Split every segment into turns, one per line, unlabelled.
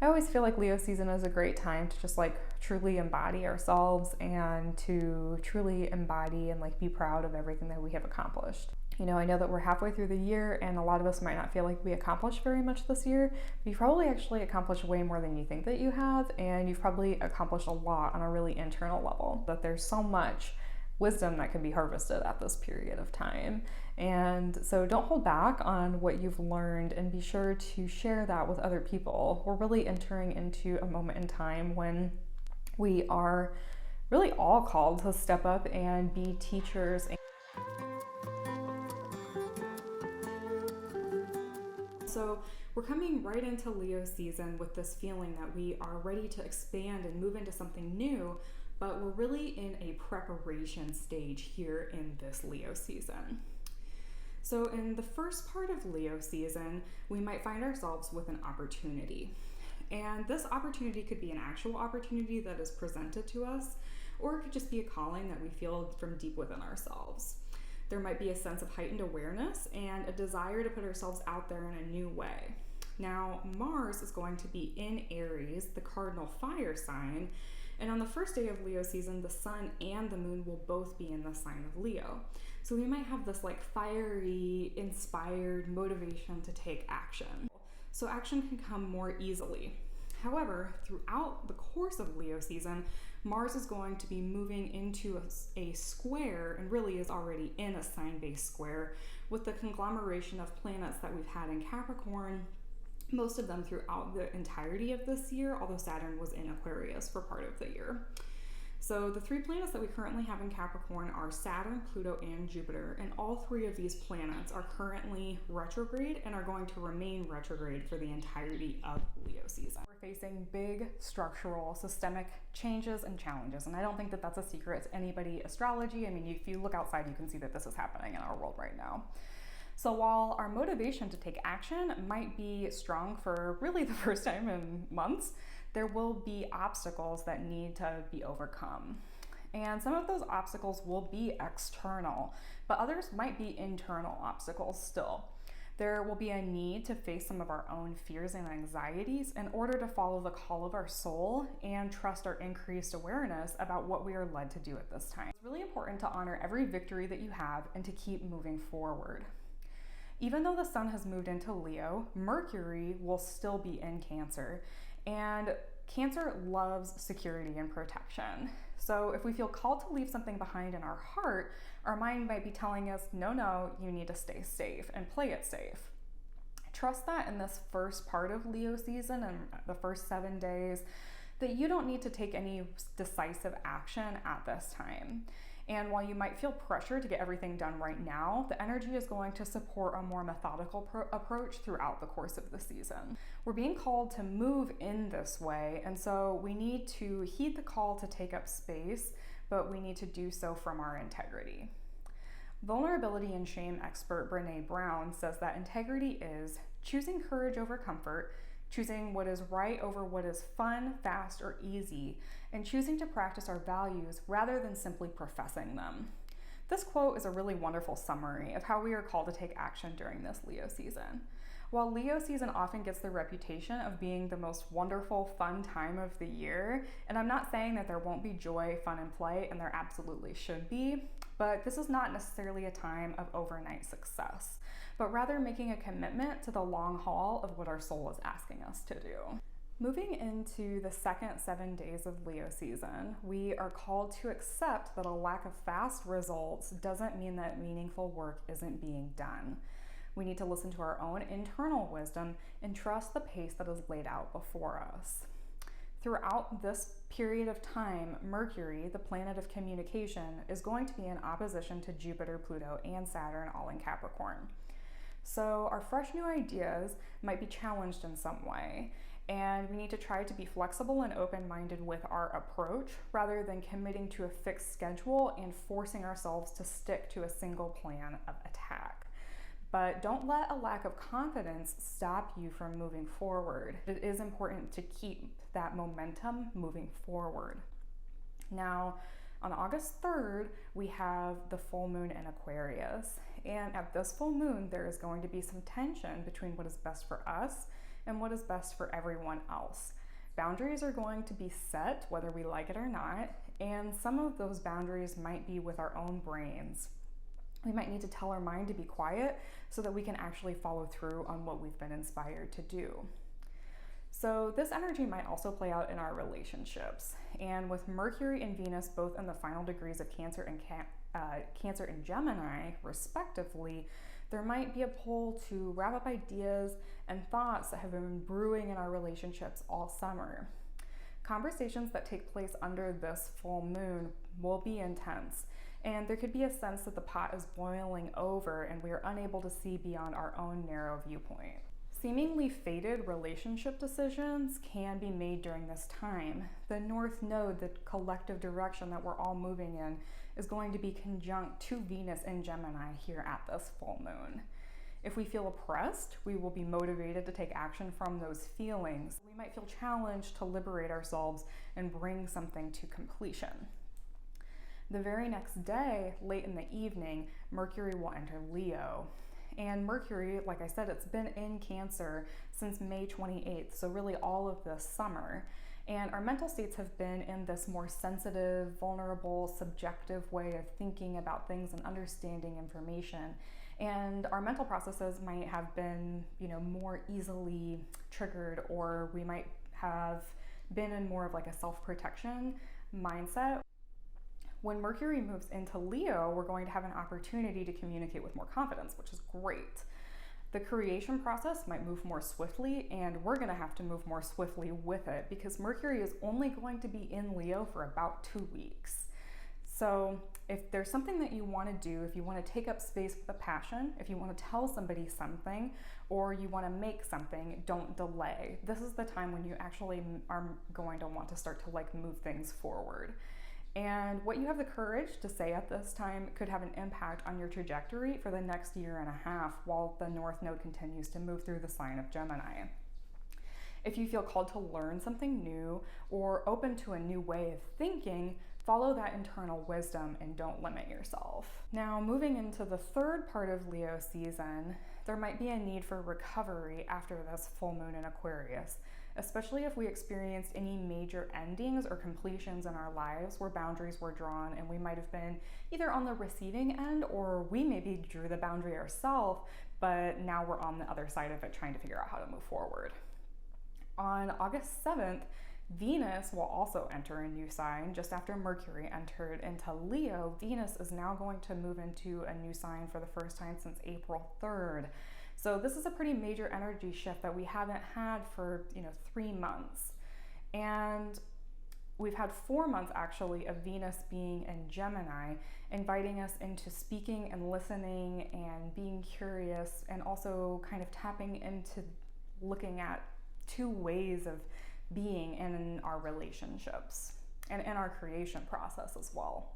I always feel like Leo season is a great time to just like truly embody ourselves and to truly embody and like be proud of everything that we have accomplished. You know, I know that we're halfway through the year and a lot of us might not feel like we accomplished very much this year, but you've probably actually accomplished way more than you think that you have, and you've probably accomplished a lot on a really internal level. But there's so much wisdom that can be harvested at this period of time. And so don't hold back on what you've learned and be sure to share that with other people. We're really entering into a moment in time when we are really all called to step up and be teachers. So we're coming right into Leo season with this feeling that we are ready to expand and move into something new, but we're really in a preparation stage here in this Leo season. So in the first part of Leo season, we might find ourselves with an opportunity. And this opportunity could be an actual opportunity that is presented to us, or it could just be a calling that we feel from deep within ourselves. There might be a sense of heightened awareness and a desire to put ourselves out there in a new way. Now, Mars is going to be in Aries, the cardinal fire sign, and on the first day of Leo season, the sun and the moon will both be in the sign of Leo. So we might have this like fiery, inspired motivation to take action. So action can come more easily. However, throughout the course of Leo season, Mars is going to be moving into a square, and really is already in a sign-based square, with the conglomeration of planets that we've had in Capricorn, most of them throughout the entirety of this year, although Saturn was in Aquarius for part of the year. So the three planets that we currently have in Capricorn are Saturn, Pluto, and Jupiter, and all three of these planets are currently retrograde and are going to remain retrograde for the entirety of Leo season. We're facing big structural, systemic changes and challenges, and I don't think that that's a secret to anybody astrology. I mean, if you look outside, you can see that this is happening in our world right now. So while our motivation to take action might be strong for really the first time in months, there will be obstacles that need to be overcome. And some of those obstacles will be external, but others might be internal obstacles still. There will be a need to face some of our own fears and anxieties in order to follow the call of our soul and trust our increased awareness about what we are led to do at this time. It's really important to honor every victory that you have and to keep moving forward. Even though the sun has moved into Leo, Mercury will still be in Cancer, and Cancer loves security and protection. So if we feel called to leave something behind in our heart, our mind might be telling us, no, you need to stay safe and play it safe. Trust that in this first part of Leo season and the first 7 days, that you don't need to take any decisive action at this time. And while you might feel pressure to get everything done right now, the energy is going to support a more methodical approach throughout the course of the season. We're being called to move in this way, and so we need to heed the call to take up space, but we need to do so from our integrity. Vulnerability and shame expert Brené Brown says that integrity is choosing courage over comfort, choosing what is right over what is fun, fast, or easy, and choosing to practice our values rather than simply professing them. This quote is a really wonderful summary of how we are called to take action during this Leo season. While Leo season often gets the reputation of being the most wonderful, fun time of the year, and I'm not saying that there won't be joy, fun, and play, and there absolutely should be, but this is not necessarily a time of overnight success, but rather making a commitment to the long haul of what our soul is asking us to do. Moving into the second 7 days of Leo season, we are called to accept that a lack of fast results doesn't mean that meaningful work isn't being done. We need to listen to our own internal wisdom and trust the pace that is laid out before us. Throughout this period of time, Mercury, the planet of communication, is going to be in opposition to Jupiter, Pluto, and Saturn, all in Capricorn. So our fresh new ideas might be challenged in some way, and we need to try to be flexible and open-minded with our approach rather than committing to a fixed schedule and forcing ourselves to stick to a single plan of attack. But don't let a lack of confidence stop you from moving forward. It is important to keep that momentum moving forward. Now, on August 3rd, we have the full moon in Aquarius. And at this full moon, there is going to be some tension between what is best for us and what is best for everyone else. Boundaries are going to be set whether we like it or not, and some of those boundaries might be with our own brains. We might need to tell our mind to be quiet so that we can actually follow through on what we've been inspired to do. So this energy might also play out in our relationships. And with Mercury and Venus both in the final degrees of Cancer and Gemini, respectively, there might be a pull to wrap up ideas and thoughts that have been brewing in our relationships all summer. Conversations that take place under this full moon will be intense, and there could be a sense that the pot is boiling over and we are unable to see beyond our own narrow viewpoint. Seemingly fated relationship decisions can be made during this time. The North Node, the collective direction that we're all moving in, is going to be conjunct to Venus in Gemini here at this full moon. If we feel oppressed, we will be motivated to take action from those feelings. We might feel challenged to liberate ourselves and bring something to completion. The very next day, late in the evening, Mercury will enter Leo. And Mercury, like I said, it's been in Cancer since May 28th, so really all of this summer. And our mental states have been in this more sensitive, vulnerable, subjective way of thinking about things and understanding information. And our mental processes might have been, more easily triggered, or we might have been in more of like a self-protection mindset. When Mercury moves into Leo, we're going to have an opportunity to communicate with more confidence, which is great. The creation process might move more swiftly, and we're going to have to move more swiftly with it because Mercury is only going to be in Leo for about 2 weeks. So if there's something that you want to do, if you want to take up space with a passion, if you want to tell somebody something, or you want to make something, don't delay. This is the time when you actually are going to want to start to move things forward. And what you have the courage to say at this time could have an impact on your trajectory for the next year and a half while the North Node continues to move through the sign of Gemini. If you feel called to learn something new or open to a new way of thinking, follow that internal wisdom and don't limit yourself. Now, moving into the third part of Leo season, there might be a need for recovery after this full moon in Aquarius, especially if we experienced any major endings or completions in our lives where boundaries were drawn and we might have been either on the receiving end or we maybe drew the boundary ourselves, but now we're on the other side of it trying to figure out how to move forward. On August 7th, Venus will also enter a new sign just after Mercury entered into Leo. Venus is now going to move into a new sign for the first time since April 3rd. So this is a pretty major energy shift that we haven't had for 3 months. And we've had 4 months actually of Venus being in Gemini, inviting us into speaking and listening and being curious, and also kind of tapping into looking at 2 ways of being in our relationships and in our creation process as well.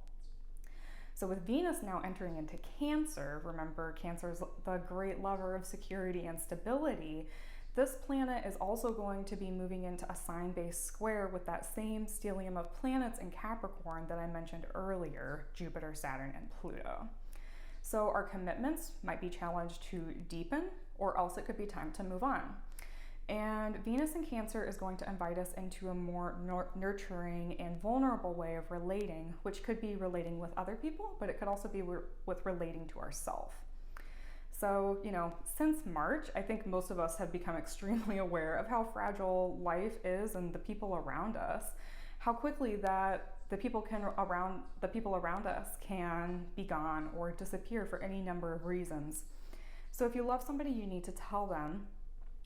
So with Venus now entering into Cancer, remember Cancer is the great lover of security and stability, this planet is also going to be moving into a sign-based square with that same stellium of planets in Capricorn that I mentioned earlier, Jupiter, Saturn, and Pluto. So our commitments might be challenged to deepen, or else it could be time to move on. And Venus in Cancer is going to invite us into a more nurturing and vulnerable way of relating, which could be relating with other people, but it could also be with relating to ourselves. So, since March, I think most of us have become extremely aware of how fragile life is and the people around us, how quickly that the people around us can be gone or disappear for any number of reasons. So if you love somebody, you need to tell them.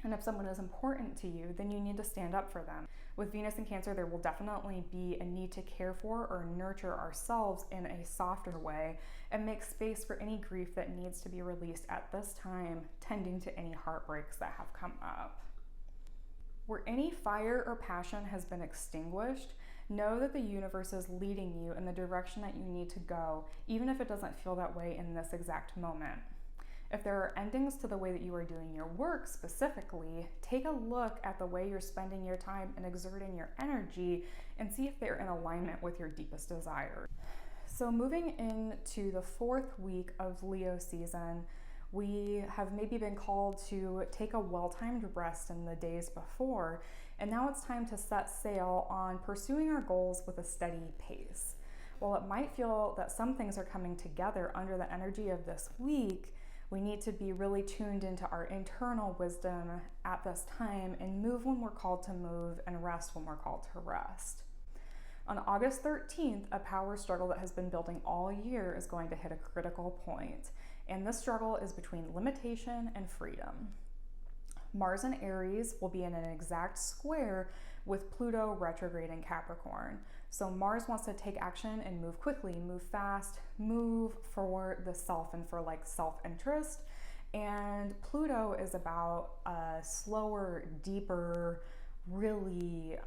And if someone is important to you, then you need to stand up for them. With Venus in Cancer, there will definitely be a need to care for or nurture ourselves in a softer way and make space for any grief that needs to be released at this time, tending to any heartbreaks that have come up. Where any fire or passion has been extinguished, know that the universe is leading you in the direction that you need to go, even if it doesn't feel that way in this exact moment. If there are endings to the way that you are doing your work specifically, take a look at the way you're spending your time and exerting your energy and see if they're in alignment with your deepest desires. So moving into the 4th week of Leo season, We have maybe been called to take a well-timed rest in the days before, and now it's time to set sail on pursuing our goals with a steady pace. While it might feel that some things are coming together under the energy of this week, we need to be really tuned into our internal wisdom at this time and move when we're called to move and rest when we're called to rest. On August 13th, a power struggle that has been building all year is going to hit a critical point, and this struggle is between limitation and freedom. Mars in Aries will be in an exact square with Pluto retrograde in Capricorn. So Mars wants to take action and move quickly, move fast, move for the self and for like self-interest. And Pluto is about a slower, deeper, really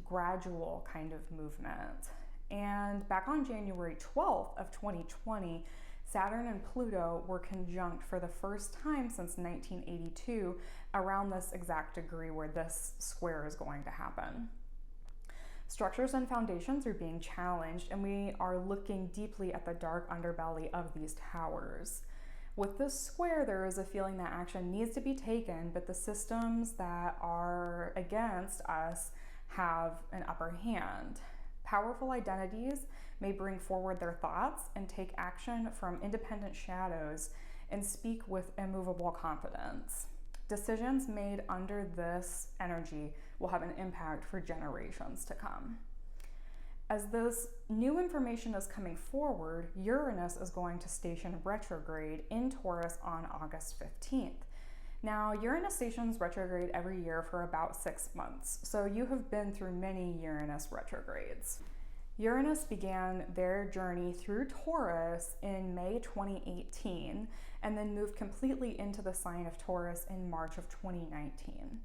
gradual kind of movement. And back on January 12th of 2020, Saturn and Pluto were conjunct for the first time since 1982 around this exact degree where this square is going to happen. Structures and foundations are being challenged, and we are looking deeply at the dark underbelly of these towers. With this square, there is a feeling that action needs to be taken, but the systems that are against us have an upper hand. Powerful identities may bring forward their thoughts and take action from independent shadows and speak with immovable confidence. Decisions made under this energy will have an impact for generations to come. As this new information is coming forward, Uranus is going to station retrograde in Taurus on August 15th. Now, Uranus stations retrograde every year for about 6 months, so you have been through many Uranus retrogrades. Uranus began their journey through Taurus in May 2018 and then moved completely into the sign of Taurus in March of 2019.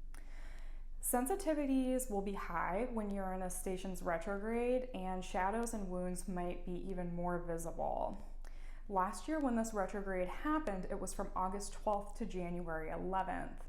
Sensitivities will be high when Uranus stations retrograde, and shadows and wounds might be even more visible. Last year when this retrograde happened, it was from August 12th to January 11th.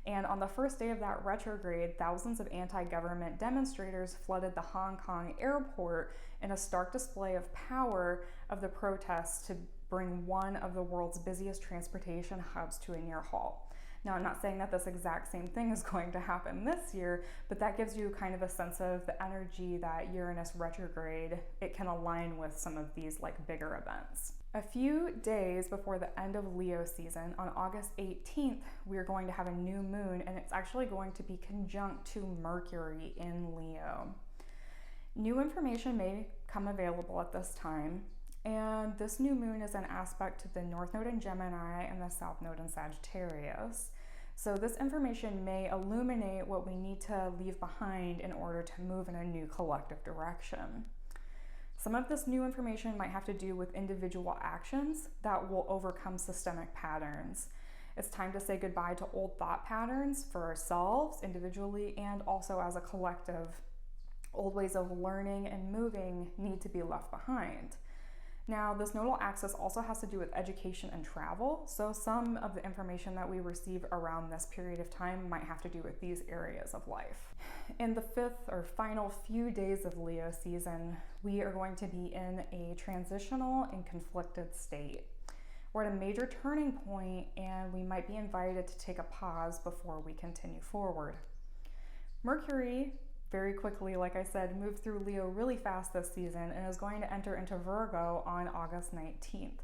And on the first day of that retrograde, thousands of anti-government demonstrators flooded the Hong Kong airport in a stark display of power of the protests to bring one of the world's busiest transportation hubs to a near halt. Now, I'm not saying that this exact same thing is going to happen this year, but that gives you kind of a sense of the energy that Uranus retrograde, it can align with some of these like bigger events. A few days before the end of Leo season, on August 18th, we're going to have a new moon, and it's actually going to be conjunct to Mercury in Leo. New information may come available at this time, and this new moon is an aspect to the North Node in Gemini and the South Node in Sagittarius. So this information may illuminate what we need to leave behind in order to move in a new collective direction. Some of this new information might have to do with individual actions that will overcome systemic patterns. It's time to say goodbye to old thought patterns for ourselves individually and also as a collective. Old ways of learning and moving need to be left behind. Now, this nodal axis also has to do with education and travel, so some of the information that we receive around this period of time might have to do with these areas of life. In the fifth or final few days of Leo season, we are going to be in a transitional and conflicted state. We're at a major turning point, and we might be invited to take a pause before we continue forward. Mercury, very quickly, like I said, moved through Leo really fast this season and is going to enter into Virgo on August 19th.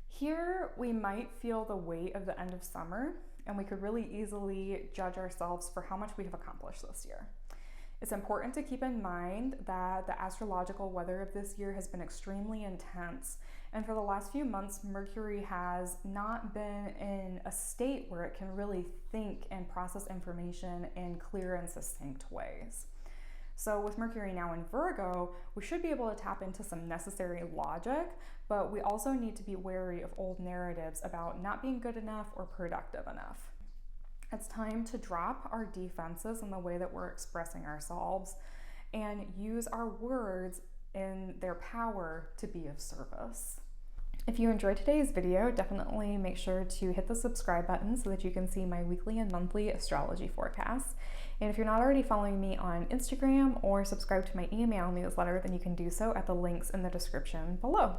Here, we might feel the weight of the end of summer, and we could really easily judge ourselves for how much we have accomplished this year. It's important to keep in mind that the astrological weather of this year has been extremely intense, and for the last few months, Mercury has not been in a state where it can really think and process information in clear and succinct ways. So with Mercury now in Virgo, we should be able to tap into some necessary logic, but we also need to be wary of old narratives about not being good enough or productive enough. It's time to drop our defenses in the way that we're expressing ourselves and use our words in their power to be of service. If you enjoyed today's video, definitely make sure to hit the subscribe button so that you can see my weekly and monthly astrology forecasts. And if you're not already following me on Instagram or subscribe to my email newsletter, then you can do so at the links in the description below.